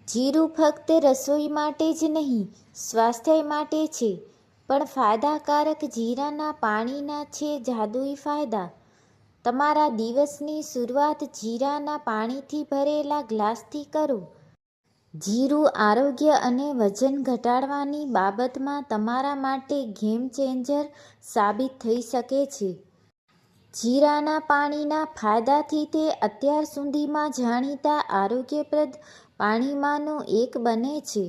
જીરું ફક્ત રસોઈ માટે જ નહીં, સ્વાસ્થ્ય માટે છે પણ ફાયદાકારક. જીરાના પાણીના છે જાદુઈ ફાયદા. તમારા દિવસની શરૂઆત જીરાના પાણીથી ભરેલા ગ્લાસથી કરો. જીરું આરોગ્ય અને વજન ઘટાડવાની બાબતમાં તમારા માટે ગેમ ચેન્જર સાબિત થઈ શકે છે. જીરાના પાણીના ફાયદાથી તે અત્યાર સુધીમાં જાણીતા આરોગ્યપ્રદ પાણીમાંનો એક બને છે.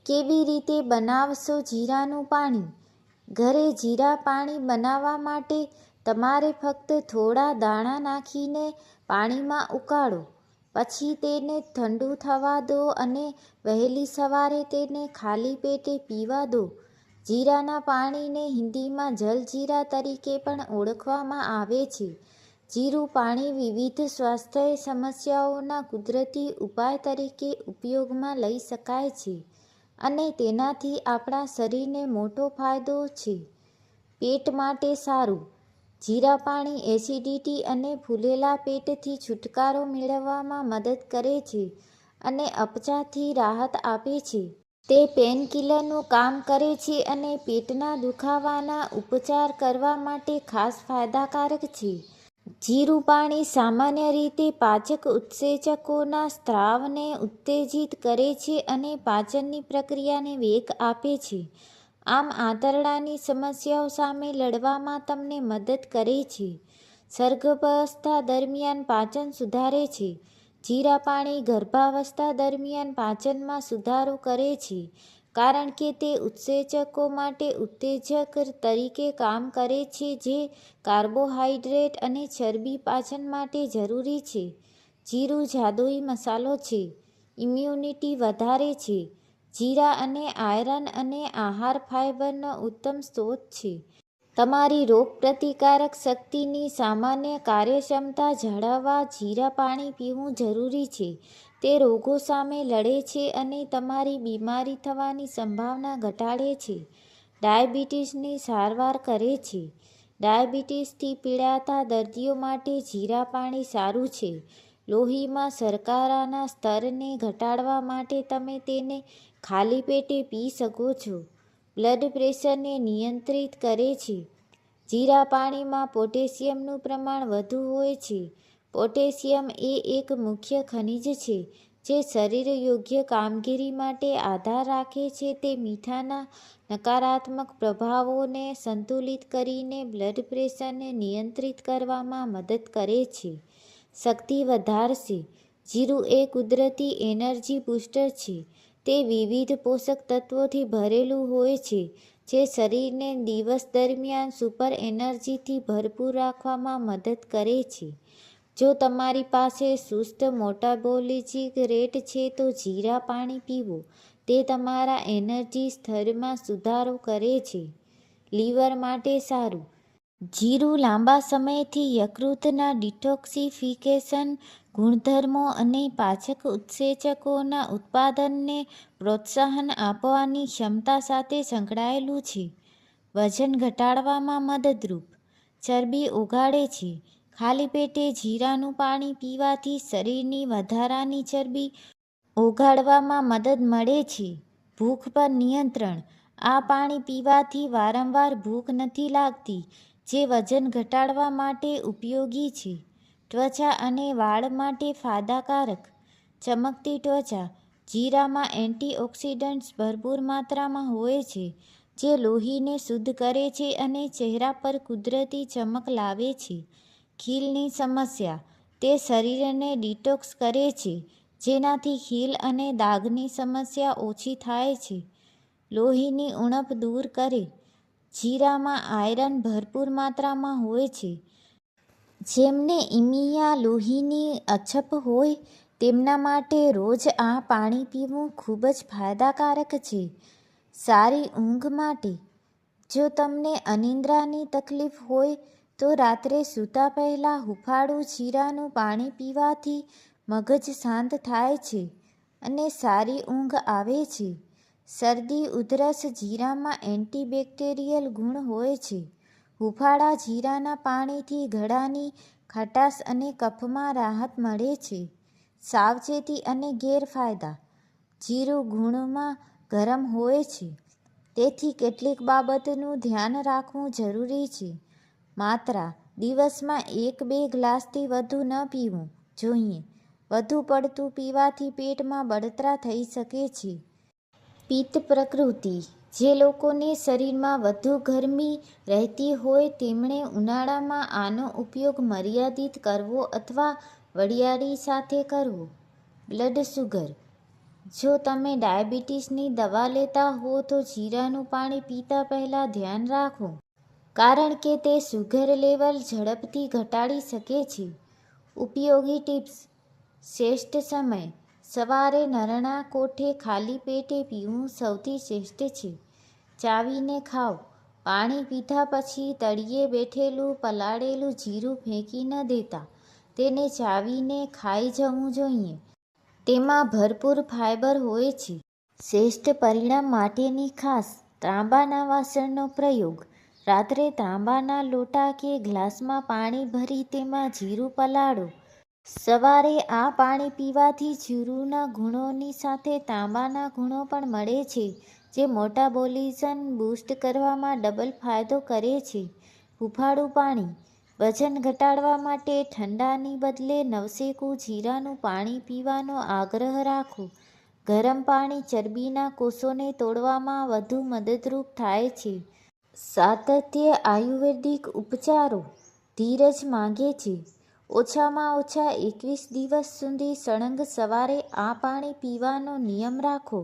કેવી રીતે બનાવશો જીરાનું પાણી? ઘરે જીરા પાણી બનાવવા માટે તમારે ફક્ત થોડા દાણા નાખીને પાણીમાં ઉકાળો. પછી તેને ઠંડુ થવા દો અને વહેલી સવારે તેને ખાલી પેટે પીવા દો. જીરાના પાણીને હિન્દીમાં જલજીરા તરીકે પણ ઓળખવામાં આવે છે. જીરું પાણી વિવિધ સ્વાસ્થ્ય સમસ્યાઓના કુદરતી ઉપાય તરીકે ઉપયોગમાં લઈ શકાય છે અને તેનાથી આપણા શરીરને મોટો ફાયદો છે. પેટ માટે સારું. જીરા પાણી એસિડિટી અને ફૂલેલા પેટથી છુટકારો મેળવવામાં મદદ કરે છે અને અપચાથી રાહત આપે છે. તે પેનકિલરનું કામ કરે છે અને પેટના દુખાવાના ઉપચાર કરવા માટે ખાસ ફાયદાકારક છે. જીરું પાણી સામાન્ય રીતે પાચક ઉત્સેચકોના સ્ત્રાવને ઉત્તેજિત કરે છે અને પાચનની પ્રક્રિયાને વેગ આપે છે. આમ આંતરડાની સમસ્યાઓ સામે લડવામાં તમને મદદ કરે છે. ગર્ભાવસ્થા દરમિયાન પાચન સુધારે છે. જીરા પાણી ગર્ભાવસ્થા દરમિયાન પાચનમાં સુધારો કરે છે કારણ કે તે ઉત્સેચકો માટે ઉત્તેજક તરીકે કામ કરે છે જે કાર્બોહાઈડ્રેટ અને ચરબી પાચન માટે જરૂરી છે. જીરું જાદુઈ મસાલો છે. ઇમ્યુનિટી વધારે છે. જીરા અને આયરન અને આહાર ફાઇબરનો ઉત્તમ સ્ત્રોત છે. તમારી રોગપ્રતિકારક શક્તિની સામાન્ય કાર્યક્ષમતા જાળવવા જીરા પાણી પીવું જરૂરી છે. તે રોગો સામે લડે છે અને તમારી બીમારી થવાની સંભાવના ઘટાડે છે. ડાયાબિટીસની સારવાર કરે છે. ડાયાબિટીસથી પીડાતા દર્દીઓ માટે જીરા પાણી સારું છે. લોહીમાં શર્કરાના સ્તરને ઘટાડવા માટે તમે તેને ખાલી પેટે પી શકો છો. બ્લડ પ્રેશરને નિયંત્રિત કરે છે. જીરા પાણીમાં પોટેશિયમનું પ્રમાણ વધુ હોય છે. પોટેશિયમ એ એક મુખ્ય ખનિજ છે જે શરીર યોગ્ય કામગીરી માટે આધાર રાખે છે. તે મીઠાના નકારાત્મક પ્રભાવોને સંતુલિત કરીને બ્લડ પ્રેશરને નિયંત્રિત કરવામાં મદદ કરે છે. શક્તિ વધારશે. જીરું એ કુદરતી એનર્જી બૂસ્ટર છે. તે વિવિધ પોષક તત્વોથી ભરેલું હોય છે જે શરીરને દિવસ દરમિયાન સુપર એનર્જીથી ભરપૂર રાખવામાં મદદ કરે છે. જો તમારી પાસે સુસ્ત મેટાબોલિક રેટ છે તો જીરા પાણી પીવો. તે તમારા એનર્જી સ્તરમાં સુધારો કરે છે. લીવર માટે સારું. જીરું લાંબા સમયથી યકૃતના ડિટોક્સિફિકેશન ગુણધર્મો અને પાચક ઉત્સેચકોના ઉત્પાદનને પ્રોત્સાહન આપવાની ક્ષમતા સાથે સંકળાયેલું છે. વજન ઘટાડવામાં મદદરૂપ. ચરબી ઓગાળે છે. ખાલી પેટે જીરાનું પાણી પીવાથી શરીરની વધારાની ચરબી ઓગાળવામાં મદદ મળે છે. ભૂખ પર નિયંત્રણ. આ પાણી પીવાથી વારંવાર ભૂખ નથી લાગતી જે વજન ઘટાડવા માટે ઉપયોગી છે. ત્વચા અને વાળ માટે ફાયદાકારક. ચમકતી ત્વચા. જીરામાં એન્ટીઓક્સિડન્ટ્સ ભરપૂર માત્રામાં હોય છે જે લોહીને શુદ્ધ કરે છે અને ચહેરા પર કુદરતી ચમક લાવે છે. ખીલની સમસ્યા. તે શરીરને ડિટોક્સ કરે છે જેનાથી ખીલ અને દાગની સમસ્યા ઓછી થાય છે. લોહીની ઉણપ દૂર કરે. જીરામાં આયરન ભરપૂર માત્રામાં હોય છે. જેમને એનિમિયા લોહીની અછત હોય તેમના માટે રોજ આ પાણી પીવું ખૂબ જ ફાયદાકારક છે. સારી ઊંઘ માટે. જો તમને અનિદ્રાની તકલીફ હોય તો રાત્રે સૂતા પહેલા હૂંફાળું જીરાનું પાણી પીવાથી મગજ શાંત થાય છે અને સારી ઊંઘ આવે છે. શરદી ઉધરસ. જીરામાં એન્ટીબેક્ટેરિયલ ગુણ હોય છે. હૂંફાળા જીરાના પાણીથી ગળાની ખટાશ અને કફમાં રાહત મળે છે. સાવચેતી અને ગેરફાયદા. જીરું ગુણમાં ગરમ હોય છે, તેથી કેટલીક બાબતનું ધ્યાન રાખવું જરૂરી છે. માત્રા: દિવસમાં 1-2 ગ્લાસથી વધુ ન પીવું જોઈએ. વધુ પડતું પીવાથી પેટમાં બળતરા થઈ શકે છે. પિત્ત પ્રકૃતિ: જે લોકોને શરીરમાં વધુ ગરમી રહેતી હોય તેમણે ઉનાળામાં આનો ઉપયોગ મર્યાદિત કરવો અથવા વરિયાળી સાથે કરવો. બ્લડ શુગર: જો તમે ડાયાબિટીસની દવા લેતા હો તો જીરાનું પાણી પીતા પહેલા ધ્યાન રાખો, કારણ કે તે શુગર લેવલ ઝડપથી ઘટાડી શકે છે. ઉપયોગી ટિપ્સ: શ્રેષ્ઠ સમય: સવારે નરણા કોઠે ખાલી પેટે પીવું સૌથી શ્રેષ્ઠ છે. ચાવીને ખાઓ: પાણી પીધા પછી તળિયે બેઠેલું પલાળેલું જીરું ફેંકી ન દેતા, તેને ચાવીને ખાઈ જવું જોઈએ. તેમાં ભરપૂર ફાઇબર હોય છે. શ્રેષ્ઠ પરિણામ માટેની ખાસ: તાંબાના વાસણનો પ્રયોગ: રાત્રે તાંબાના લોટા કે ગ્લાસમાં પાણી ભરી તેમાં જીરું પલાળો. સવારે આ પાણી પીવાથી જીરુંના ગુણોની સાથે તાંબાના ગુણો પણ મળે છે, જે મેટાબોલિઝમ બૂસ્ટ કરવામાં ડબલ ફાયદો કરે છે. હૂંફાળું પાણી: વજન ઘટાડવા માટે ઠંડાની બદલે નવશેકું જીરાનું પાણી પીવાનો આગ્રહ રાખો. ગરમ પાણી ચરબીના કોષોને તોડવામાં વધુ મદદરૂપ થાય છે. સાતત્ય: આયુર્વેદિક ઉપચારો ધીરજ માંગે છે. ઓછામાં ઓછા 21 દિવસ સુધી સળંગ સવારે આ પાણી પીવાનો નિયમ રાખો,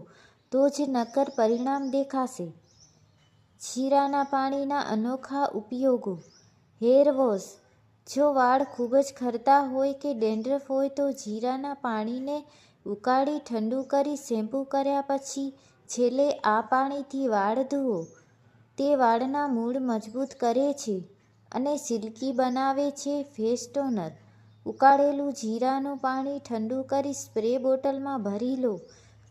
તો જ નક્કર પરિણામ દેખાશે. જીરાના પાણીના અનોખા ઉપયોગો. હેર વોશ: જો વાળ ખૂબ જ ખરતા હોય કે ડેન્ડ્રફ હોય તો જીરાના પાણીને ઉકાળી ઠંડુ કરી શેમ્પૂ કર્યા પછી છેલ્લે આ પાણીથી વાળ ધુઓ. તે વાળના મૂળ મજબૂત કરે છે અને સિલ્કી બનાવે છે. ફેસ ટોનર: ઉકાળેલું જીરાનું પાણી ઠંડુ કરી સ્પ્રે બોટલમાં ભરી લો.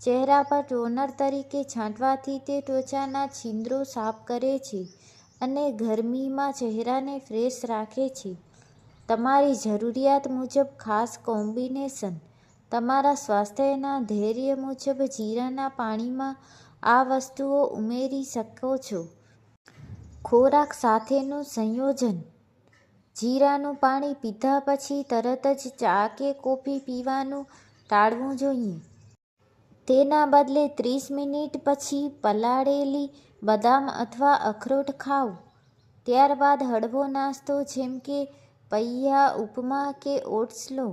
ચહેરા પર ટોનર તરીકે છાંટવાથી તે ત્વચાના છિદ્રો સાફ કરે છે અને ગરમીમાં ચહેરાને ફ્રેશ રાખે છે. તમારી જરૂરિયાત મુજબ ખાસ કોમ્બિનેશન: તમારા સ્વાસ્થ્યના ધૈર્ય મુજબ જીરાના પાણીમાં આ વસ્તુઓ ઉમેરી શકો છો. ખોરાક સાથેનું સંયોજન: જીરાનું પાણી પીધા પછી તરત જ ચા કે કોફી પીવાનું ટાળવું જોઈએ. તેના બદલે 30 મિનિટ પછી પલાળેલી બદામ અથવા અખરોટ ખાઓ. ત્યારબાદ હળવો નાસ્તો જેમ કે પૈયા, ઉપમા કે ઓટ્સ લો.